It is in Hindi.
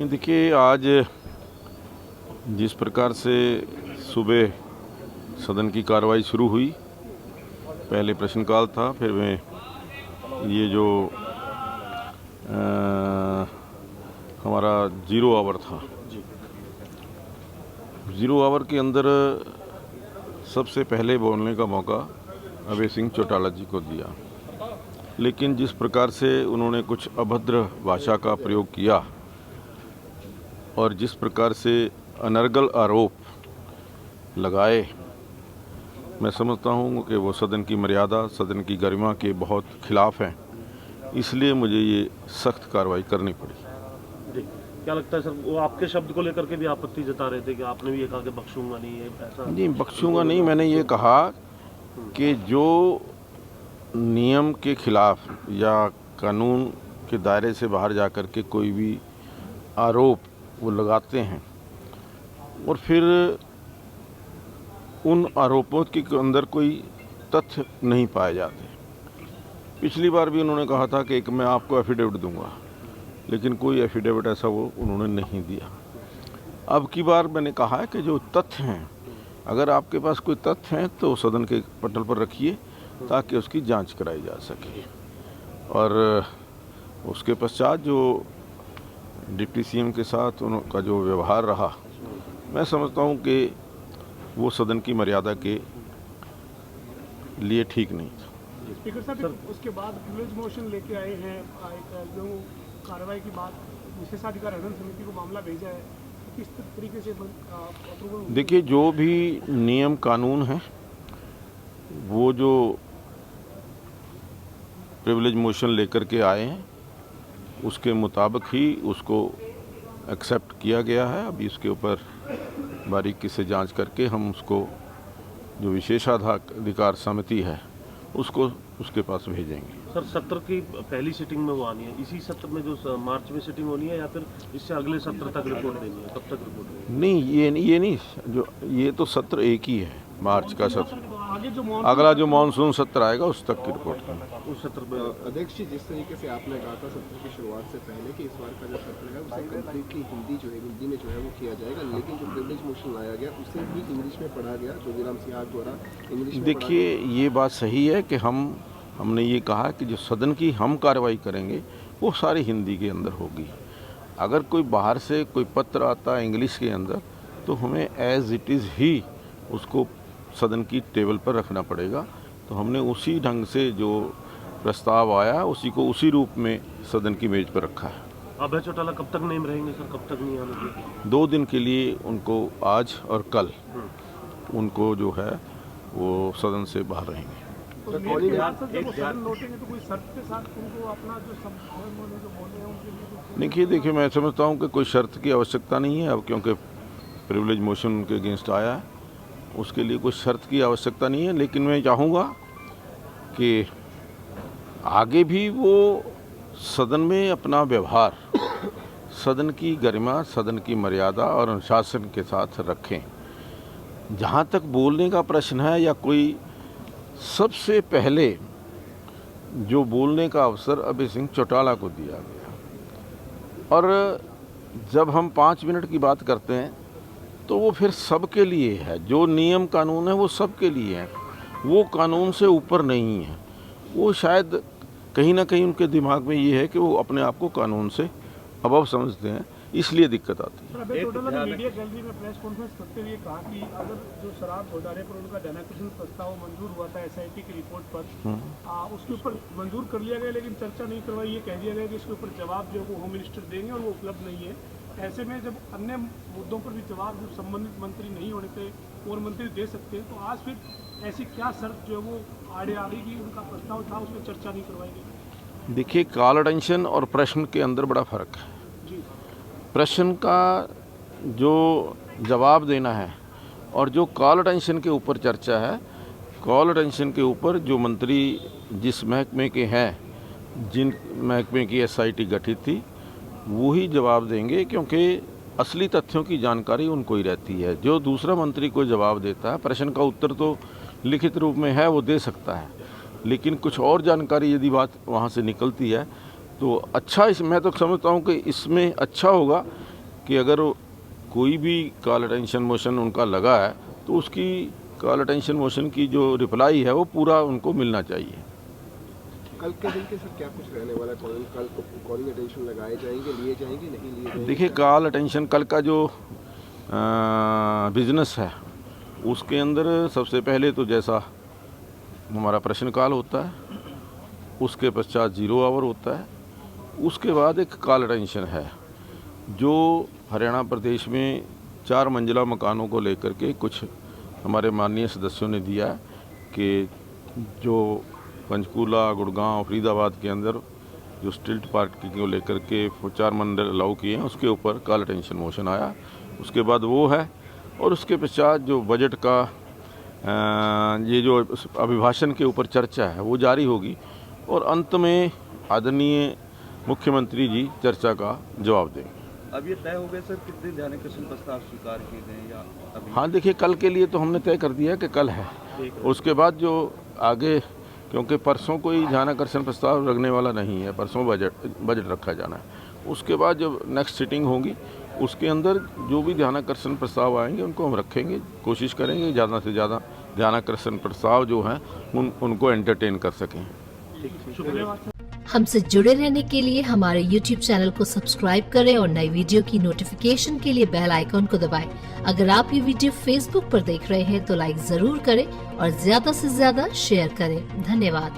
देखिए, आज जिस प्रकार से सुबह सदन की कार्रवाई शुरू हुई, पहले प्रश्नकाल था, फिर में ये जो हमारा ज़ीरो आवर था, ज़ीरो आवर के अंदर सबसे पहले बोलने का मौका अभय सिंह चौटाला जी को दिया। लेकिन जिस प्रकार से उन्होंने कुछ अभद्र भाषा का प्रयोग किया और जिस प्रकार से अनर्गल आरोप लगाए, मैं समझता हूँ कि वो सदन की मर्यादा, सदन की गरिमा के बहुत खिलाफ हैं। इसलिए मुझे ये सख्त कार्रवाई करनी पड़ी। जी, क्या लगता है सर, वो आपके शब्द को लेकर के भी आपत्ति जता रहे थे कि आपने भी ये कहा कि बख्शूंगा नहीं, है ऐसा? नहीं, बख्शूंगा नहीं, मैंने ये कहा कि जो नियम के खिलाफ या कानून के दायरे से बाहर जाकर के कोई भी आरोप वो लगाते हैं और फिर उन आरोपों के अंदर कोई तथ्य नहीं पाए जाते। पिछली बार भी उन्होंने कहा था कि एक मैं आपको एफिडेविट दूंगा, लेकिन कोई एफिडेविट ऐसा वो उन्होंने नहीं दिया। अब की बार मैंने कहा है कि जो तथ्य हैं, अगर आपके पास कोई तथ्य हैं तो सदन के पटल पर रखिए ताकि उसकी जांच कराई जा सके। और उसके पश्चात जो डिप्टी सीएम के साथ उनका जो व्यवहार रहा, मैं समझता हूं कि वो सदन की मर्यादा के लिए ठीक नहीं था। स्पीकर साहब, उसके बाद प्रिविलेज मोशन लेके आए हैं, जो कार्रवाई की बात विशेषाधिकार हनन समिति को मामला भेजा है, किस तरीके से अप्रूवल? देखिए, जो भी नियम कानून है, वो जो प्रिविलेज मोशन लेकर के आए हैं उसके मुताबिक ही उसको एक्सेप्ट किया गया है। अभी इसके ऊपर बारीकी से जांच करके हम उसको जो विशेषाधिकार समिति है उसको उसके पास भेजेंगे। सर, सत्र की पहली सिटिंग में वो आनी है, इसी सत्र में जो मार्च में सिटिंग होनी है, या फिर इससे अगले सत्र तक रिपोर्ट देनी है? कब तक रिपोर्ट देनी है? नहीं, ये नहीं, जो ये तो सत्र एक ही है, मार्च का सत्र। आगे जो अगला जो मानसून सत्र आएगा उस तक की रिपोर्ट करना। उस सत्र में अध्यक्ष जी, जिस तरीके से आपने कहा था सत्र की शुरुआत से पहले कि इस बार का जो सत्र है उसे कम्प्लीटली हिंदी में जो है वो किया जाएगा, लेकिन जो प्रिविलेज मोशन लाया गया उसे भी इंग्लिश में पढ़ा गया, ज्योतिराम सिंह द्वारा इंग्लिश में। देखिए, ये बात सही है कि हमने ये कहा कि जो सदन की हम कार्रवाई करेंगे वो सारी हिंदी के अंदर होगी। अगर कोई बाहर से कोई पत्र आता है इंग्लिश के अंदर तो हमें एज इट इज़ ही उसको सदन की टेबल पर रखना पड़ेगा। तो हमने उसी ढंग से जो प्रस्ताव आया उसी को उसी रूप में सदन की मेज पर रखा है। अभय चौटाला कब तक नेम रहेंगे सर, कब तक नहीं आने? 2 दिन के लिए उनको, आज और कल उनको जो है वो सदन से बाहर रहेंगे। देखिए, मैं समझता हूँ कि कोई शर्त की आवश्यकता नहीं है अब, क्योंकि प्रिविलेज मोशन उनके अगेंस्ट आया है, उसके लिए कोई शर्त की आवश्यकता नहीं है। लेकिन मैं चाहूँगा कि आगे भी वो सदन में अपना व्यवहार सदन की गरिमा, सदन की मर्यादा और अनुशासन के साथ रखें। जहाँ तक बोलने का प्रश्न है, या कोई सबसे पहले जो बोलने का अवसर अभय सिंह चौटाला को दिया गया, और जब हम 5 मिनट की बात करते हैं तो वो फिर सबके लिए है। जो नियम कानून है वो सबके लिए है, वो कानून से ऊपर नहीं है। वो शायद कहीं ना कहीं उनके दिमाग में ये है कि वो अपने आप को कानून से अबव समझते हैं, इसलिए दिक्कत आती है। मीडिया गैलरी में प्रेस कॉन्फ्रेंस करते हुए कहा कि अगर जो शराब घोटाले पर उनका धनाकर्षण प्रस्ताव मंजूर हुआ था एसआईटी की रिपोर्ट पर, उसके ऊपर मंजूर कर लिया गया, लेकिन चर्चा नहीं करवाई। ये कह दिया गया कि इसके ऊपर जवाब जो वो होम मिनिस्टर देंगे और वो उपलब्ध नहीं है। ऐसे में जब अन्य मुद्दों पर भी जवाब जो संबंधित मंत्री नहीं होने पे और मंत्री दे सकते हैं, तो आज फिर ऐसी क्या शर्त जो है वो आड़े आ गई कि उनका प्रस्ताव था उसमें चर्चा नहीं करवाई गई? देखिए, कॉल अटेंशन और प्रश्न के अंदर बड़ा फर्क है। प्रश्न का जो जवाब देना है और जो कॉल अटेंशन के ऊपर चर्चा है, कॉल अटेंशन के ऊपर जो मंत्री जिस महकमे के हैं, जिन महकमे की एसआईटी गठित थी, वो ही जवाब देंगे, क्योंकि असली तथ्यों की जानकारी उनको ही रहती है। जो दूसरा मंत्री को जवाब देता है, प्रश्न का उत्तर तो लिखित रूप में है, वो दे सकता है, लेकिन कुछ और जानकारी यदि बात वहाँ से निकलती है तो अच्छा, मैं तो समझता हूँ कि इसमें अच्छा होगा कि अगर कोई भी कॉल अटेंशन मोशन उनका लगा है तो उसकी कॉल अटेंशन मोशन की जो रिप्लाई है वो पूरा उनको मिलना चाहिए। कल के दिन के सर क्या कुछ रहने वाला है? कल कॉलिंग अटेंशन लगाए जाएंगे, लिए जाएंगे, नहीं लिए जाएंगे? देखिए, कॉल अटेंशन कल का जो बिजनेस है उसके अंदर सबसे पहले तो जैसा हमारा प्रश्न काल होता है, उसके पश्चात 0 आवर होता है, उसके बाद एक कॉल अटेंशन है जो हरियाणा प्रदेश में 4 मंजिला मकानों को लेकर के कुछ हमारे माननीय सदस्यों ने दिया है कि जो पंचकूला, गुड़गांव, फरीदाबाद के अंदर जो स्टिल्ट पार्क को लेकर के 4 मंजिल अलाउ किए हैं उसके ऊपर कॉल अटेंशन मोशन आया, उसके बाद वो है। और उसके पश्चात जो बजट का ये जो अभिभाषण के ऊपर चर्चा है वो जारी होगी और अंत में आदरणीय मुख्यमंत्री जी चर्चा का जवाब देंगे। अब ये तय हो गया सर कितने ध्यानाकर्षण प्रस्ताव स्वीकार किए गए या अभी? हाँ, देखिए, कल के लिए तो हमने तय कर दिया कि कल है, उसके बाद जो आगे, क्योंकि परसों कोई ध्यानाकर्षण प्रस्ताव रखने वाला नहीं है, परसों बजट रखा जाना है। उसके बाद जब नेक्स्ट सिटिंग होगी उसके अंदर जो भी ध्यानाकर्षण प्रस्ताव आएंगे उनको हम रखेंगे, कोशिश करेंगे ज़्यादा से ज़्यादा ध्यानाकर्षण प्रस्ताव जो हैं उनको एंटरटेन कर सकें। हमसे जुड़े रहने के लिए हमारे YouTube चैनल को सब्सक्राइब करें और नई वीडियो की नोटिफिकेशन के लिए बेल आइकॉन को दबाएं। अगर आप ये वीडियो Facebook पर देख रहे हैं तो लाइक जरूर करें और ज्यादा से ज्यादा शेयर करें। धन्यवाद।